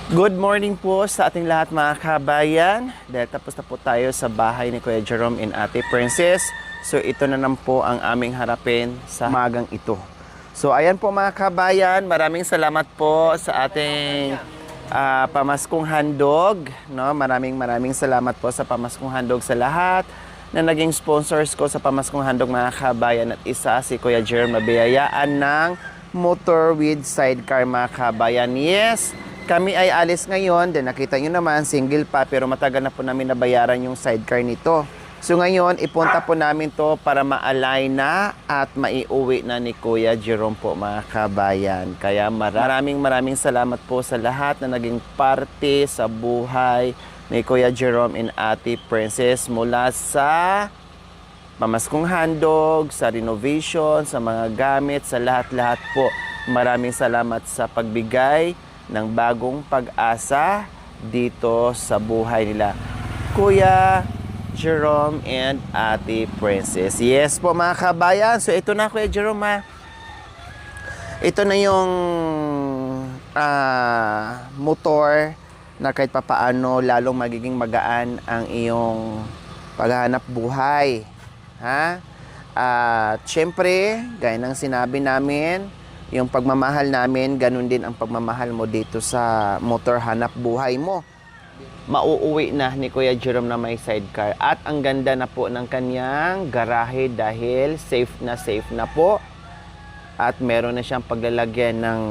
Good morning po sa ating lahat mga kabayan. Dahil tapos na po tayo sa bahay ni Kuya Jerome and Ate Princess. So ito na naman po ang aming harapin sa magang ito. So ayan po mga kabayan, maraming salamat po sa ating pamaskong handog. No? Maraming salamat po sa pamaskong handog sa lahat na naging sponsors ko sa pamaskong handog mga kabayan. At isa si Kuya Jerome na biyayaan ng motor with sidecar mga kabayan. Yes! Kami ay alis ngayon, then nakita nyo naman, single pa, pero matagal na po namin nabayaran yung sidecar nito. So ngayon, ipunta po namin to para ma-align na at maiuwi na ni Kuya Jerome po mga kabayan. Kaya maraming salamat po sa lahat na naging parte sa buhay ni Kuya Jerome and Ate Princess mula sa pamaskong handog, sa renovation, sa mga gamit, sa lahat-lahat po. Maraming salamat sa pagbigay ng bagong pag-asa dito sa buhay nila Kuya Jerome and Ate Princess. Yes po mga kabayan. So ito na Kuya Jerome ha. Ito na yung motor na kahit papaano lalong magiging magaan ang iyong paghahanap buhay. Ha? At syempre, gaya ng sinabi namin, yung pagmamahal namin, ganun din ang pagmamahal mo dito sa motor hanap buhay mo. Mauuwi na ni Kuya Jerome na may sidecar. At ang ganda na po ng kanyang garahe dahil safe na po. At meron na siyang paglalagyan ng,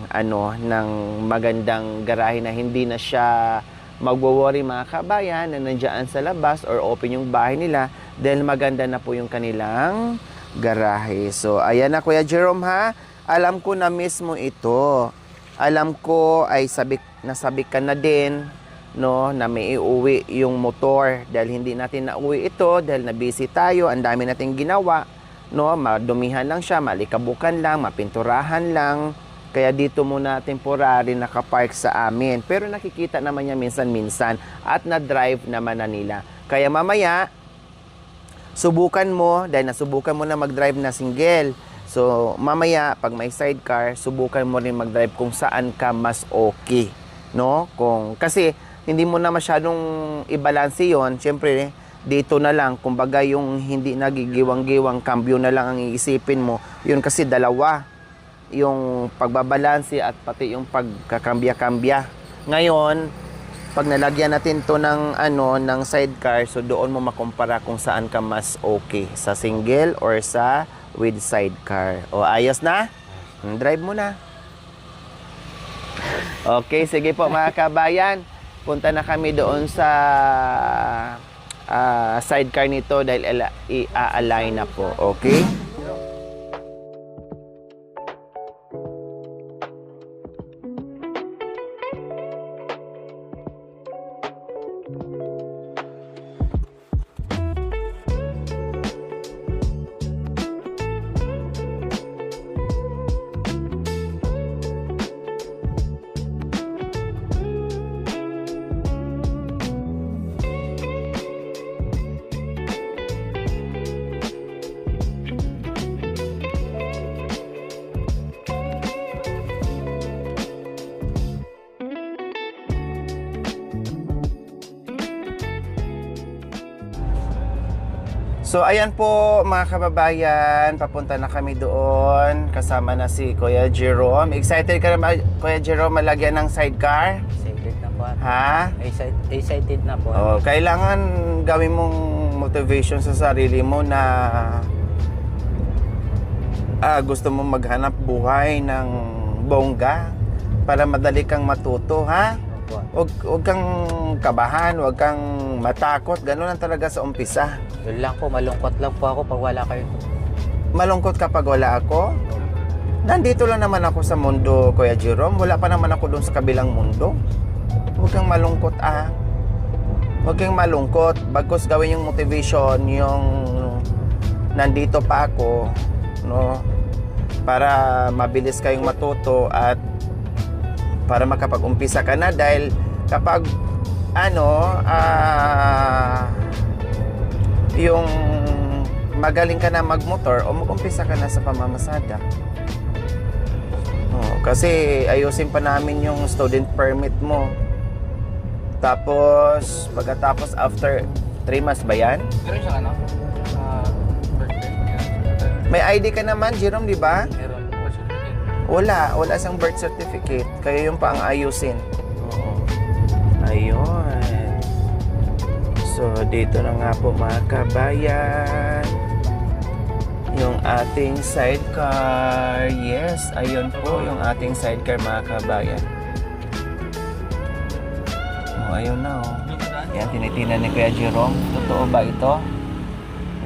ng magandang garahe na hindi na siya magwo-worry mga kabayan na nandiyan sa labas or open yung bahay nila dahil maganda na po yung kanilang garahe. So, ayan na Kuya Jerome ha. Alam ko na mismo ito. Alam ko ay nasabik ka na din, no, na may iuwi yung motor dahil hindi natin nauwi ito dahil na busy tayo, ang dami nating ginawa, no, madumihan lang siya, malikabukan lang, mapinturahan lang. Kaya dito muna temporary nakapark sa amin. Pero nakikita naman niya minsan-minsan at na-drive naman na nila. Kaya mamaya, subukan mo, dahil nasubukan mo na mag-drive na single. So, mamaya, pag may sidecar, subukan mo rin mag-drive kung saan ka mas okay. No? Kasi, hindi mo na masyadong i-balance yun. Siyempre, dito na lang. Kumbaga, yung hindi nagigiwang-giwang, cambio na lang ang iisipin mo. Yun kasi dalawa. Yung pagbabalanse at pati yung pagkakambya-kambya. Ngayon, pag nalagyan natin to ng, ng sidecar, so doon mo makumpara kung saan ka mas okay. Sa single or sa with sidecar. O, ayos na? Drive mo na. Okay, sige po mga kabayan. Punta na kami doon sa sidecar nito dahil i-align na po. Okay? So ayan po mga kababayan, papunta na kami doon. Kasama na si Kuya Jerome. Excited ka na Kuya Jerome malagyan ng sidecar? Excited na po. Ha? Excited na po. Oh, kailangan gawin mong motivation sa sarili mo na gusto mong maghanap buhay ng bongga para madali kang matuto, ha? Huwag kang kabahan, huwag kang matakot. Ganun lang talaga sa umpisa. Yun lang po, malungkot lang po ako pag wala kayo. Malungkot kapag wala ako? Nandito lang naman ako sa mundo, Kuya Jerome. Wala pa naman ako doon sa kabilang mundo. Huwag kang malungkot, Huwag kang malungkot. Bagkus gawin yung motivation, yung nandito pa ako, no? Para mabilis kayong matuto at para makapag-umpisa ka na dahil kapag yung magaling ka na magmotor o mag-umpisa ka na sa pamamasada. Kasi ayusin pa namin yung student permit mo. Tapos, pagkatapos after 3 months ba yan? Meron siya ano? Birthday. May ID ka naman, Jerome, di ba? Meron. Wala siyang birth certificate. Kaya yung pa ang ayusin. Oo. Ayun. So, dito na nga po mga kabayan. Yung ating sidecar. Yes, ayun po yung ating sidecar mga kabayan. Oh, ayun na oh. Yan, tinitinan ni Kuya Jerome. Totoo ba ito?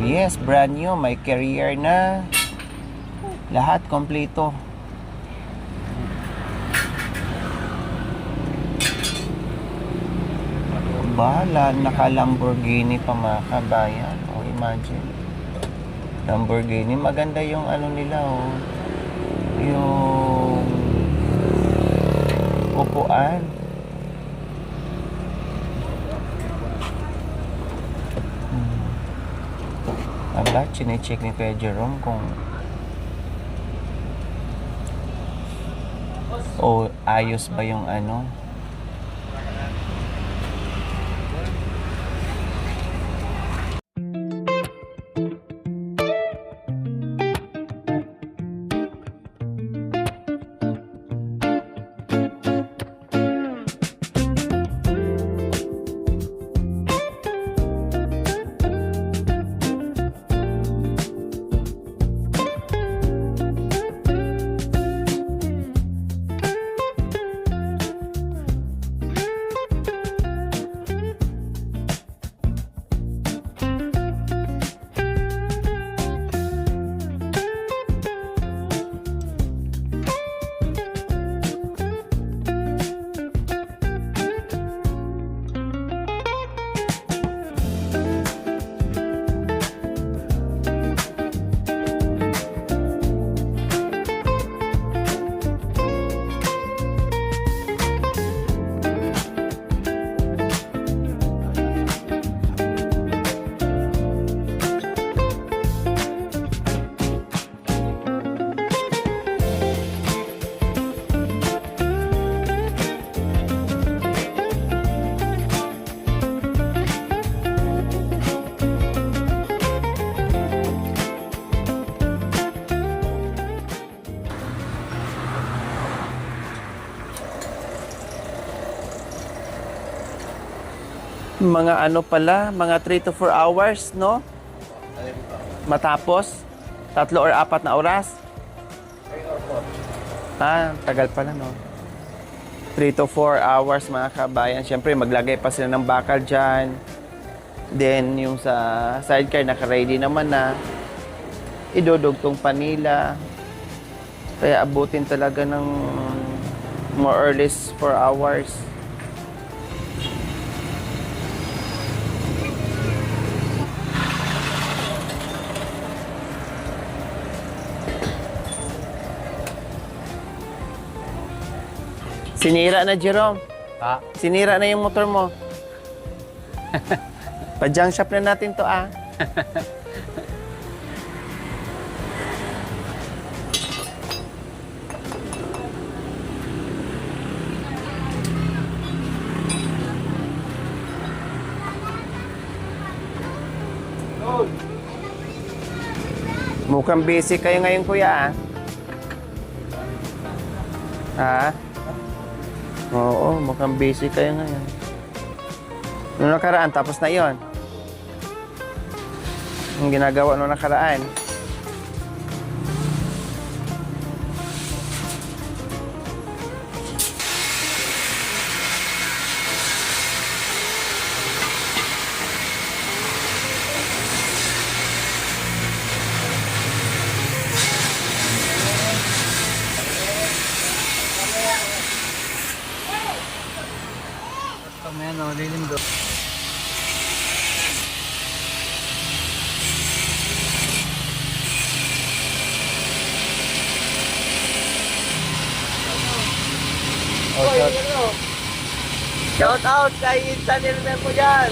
Yes, brand new. May carrier na. Lahat kompleto. Bahala, naka Lamborghini pa mga kabayan. O, imagine. Lamborghini, maganda yung ano nila, oh. Yung upuan. Aba, chinecheck ni Kuya Jerome kung ayos ba yung ano. Mga ano pala, mga 3 to 4 hours, no? Matapos, 3 or 4 na oras. Tagal pala, no? 3 to 4 hours, mga kabayan. Siyempre, maglagay pa sila ng bakal dyan. Then, yung sa sidecar, naka-ready naman na. Idudugtong pa nila. Kaya abutin talaga ng more or less 4 hours. Sinira na, Jerome. Sinira na yung motor mo. Pa-junk shop na natin to, Mukhang busy kayo ngayon, kuya, Oo, mukhang busy kayo ngayon. Nung nakaraan, tapos na yon. Yung ginagawa nung nakaraan. Lilim do. Shout out kay Insan Elmer mo dyan.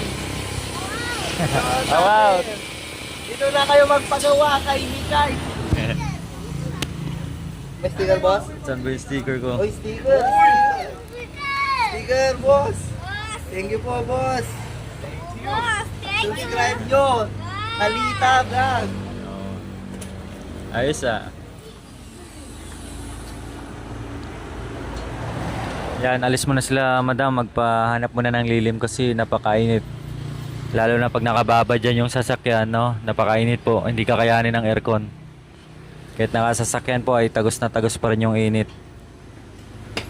Wow! Dito na kayo magpagawa kay Hikay. May sticker, boss? Saan ba yung sticker ko? Oy, sticker! Sticker, boss! Thank you po, boss! Subscribe nyo! Talita Vlog! Ayos ah. Yan, alis muna sila madam, magpahanap muna ng lilim kasi napakainit. Lalo na pag nakababa dyan yung sasakyan, no? Napakainit po, hindi kakayanin ng aircon. Kahit nakasasakyan po ay tagos na tagos pa rin yung init.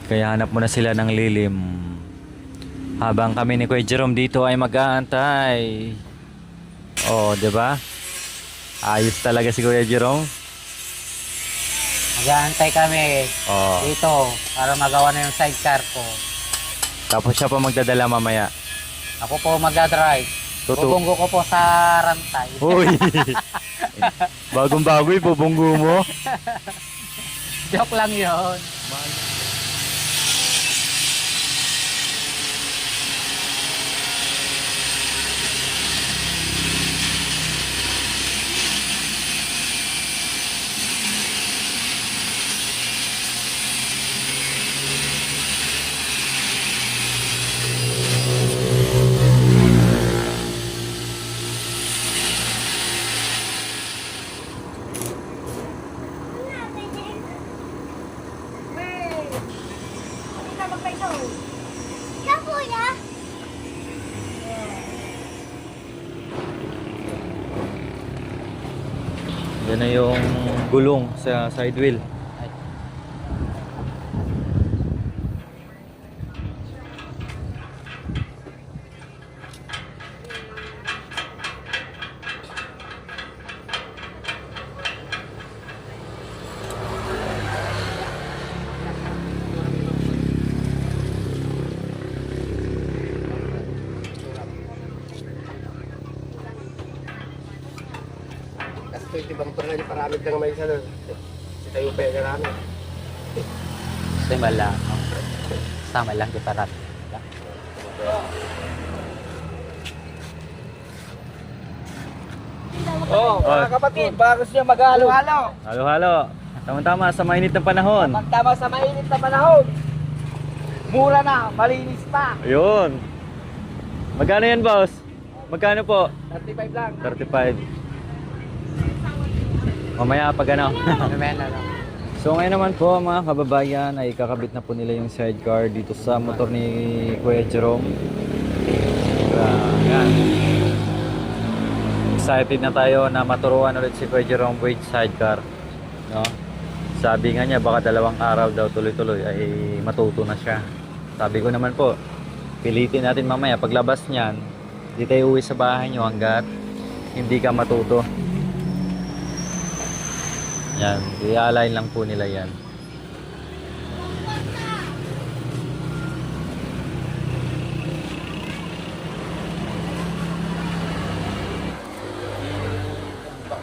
Kaya hanap muna sila ng lilim. Habang kami ni Kuya Jerome dito ay mag-aantay. Oh, 'di ba? Ayos talaga si Kuya Jerome. Mag-aantay kami Oh. dito para magawa na yung sidecar ko. Tapos siya pa magdadala mamaya. Ako po mag-drive. Bubunggo ko po sa rantay. Uy. Bagong-bago ibubunggo mo. Joke lang yun. Yan na yung gulong sa side wheel. Kasi ito ibang parang paramid lang may isa doon. Tayo pa yung namin. Sama lang. Sama lang kita rat. Oh, mga kapatid, bago siya mag-halo-halo. Halo-halo. Tama-tama sa mainit na panahon. Magtama sa mainit na panahon. Mura na, malinis pa. Ayun. Magkano yan, boss? Magkano po? 35 lang. 35. Mamaya pag ano. So ngayon naman po mga kababayan ay kakabit na po nila yung sidecar dito sa motor ni Kuya Jerome. Yan. Excited na tayo na maturuan ulit si Kuya Jerome with sidecar. No? Sabi nga niya baka 2 araw daw tuloy-tuloy ay matuto na siya. Sabi ko naman po, pilitin natin mamaya paglabas niyan, di tayo uwi sa bahay niyo hanggat hindi ka matuto. Yan, i-align lang po nila yan.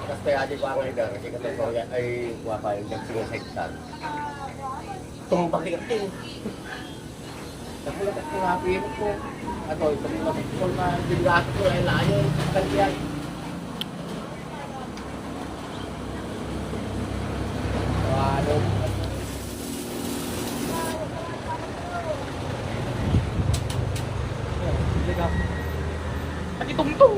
Basta aja ko ang edar, kasi katong ko ay kuha pa yung nagsinga sa hektar. Itong pagkikating. Nakulat ako nga pino ko. Ato, itong napagkikol na bigat ko ay layo. Kandiyan. Ano? Nakitong-tong.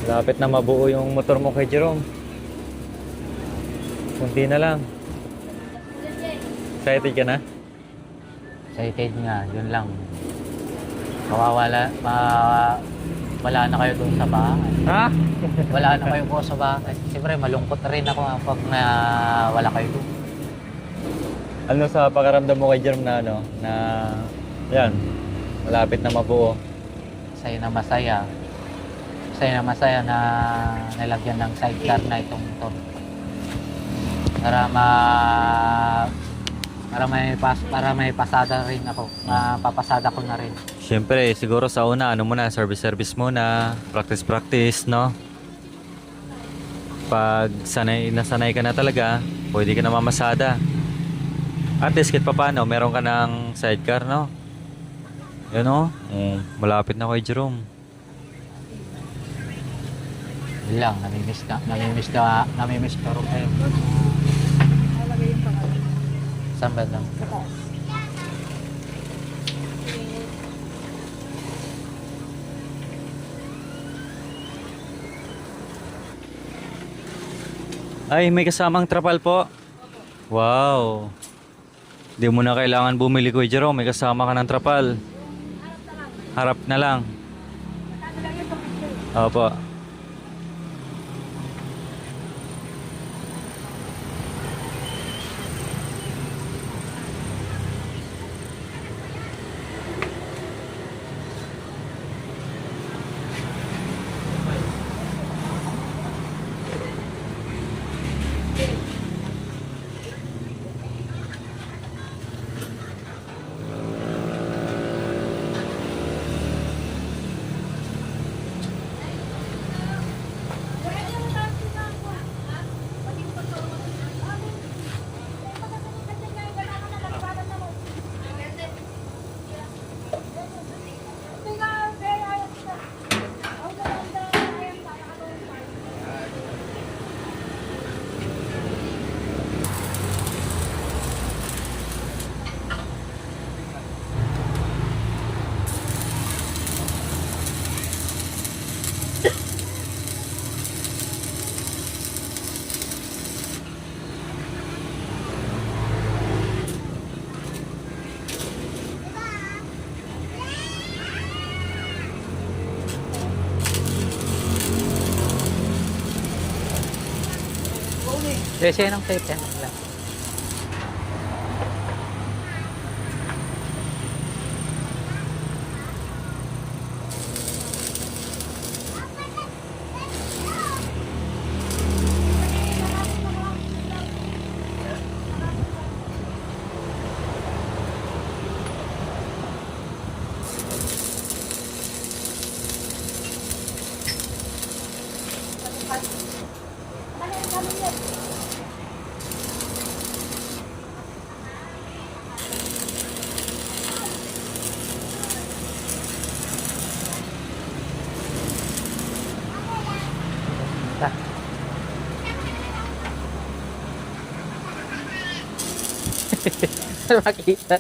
Lapit na mabuo yung motor mo kay Jerome. Kunti na lang. Excited ka na? Excited nga, yun lang. Wala na kayo doon sa bahay. Ha? Wala na kayo po sa bahay. Siyempre, malungkot rin ako pag na wala kayo doon. Ano sa pakaramdam mo kay Jerome na ano? Na yan, malapit na mabuo. Masaya na masaya. Masaya na masaya na nilagyan ng sidecar na itong motor. Para may pasada rin ako. Mapapasada ko na rin. Siyempre, siguro sa una, ano muna, service muna, practice, no? Pag nasanay ka na talaga, pwede ka na mamasada. At least kahit papaano, meron ka ng sidecar, no? Yan o. Malapit na kay Jerome. Yun lang, namimiss ka rin kayo. Saan ba lang? Ay, may kasamang trapal po. Wow. Di mo na kailangan bumili, Kuya Jerome. May kasama ka ng trapal. Harap na lang. Opo. Kasi ng tape yan lang. Makita.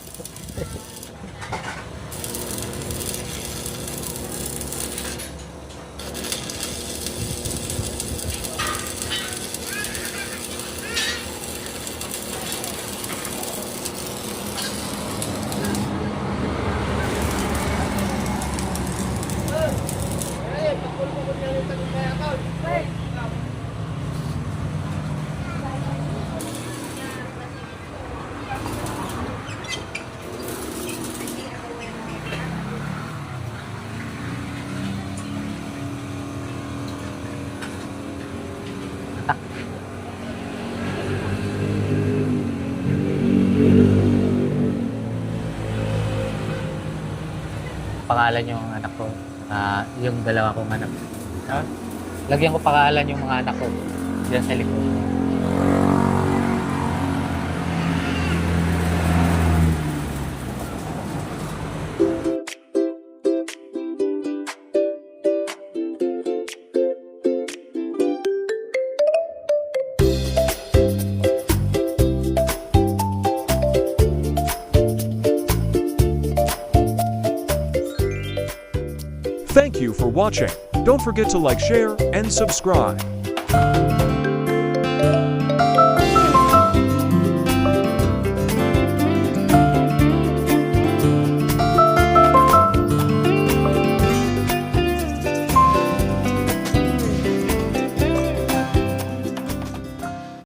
Pangalan yung anak ko. Yung dalawa kong anak. Ha? Lagyan ko pangalan yung mga anak ko. Diyan sa likod. Thank you for watching. Don't forget to like, share, and subscribe.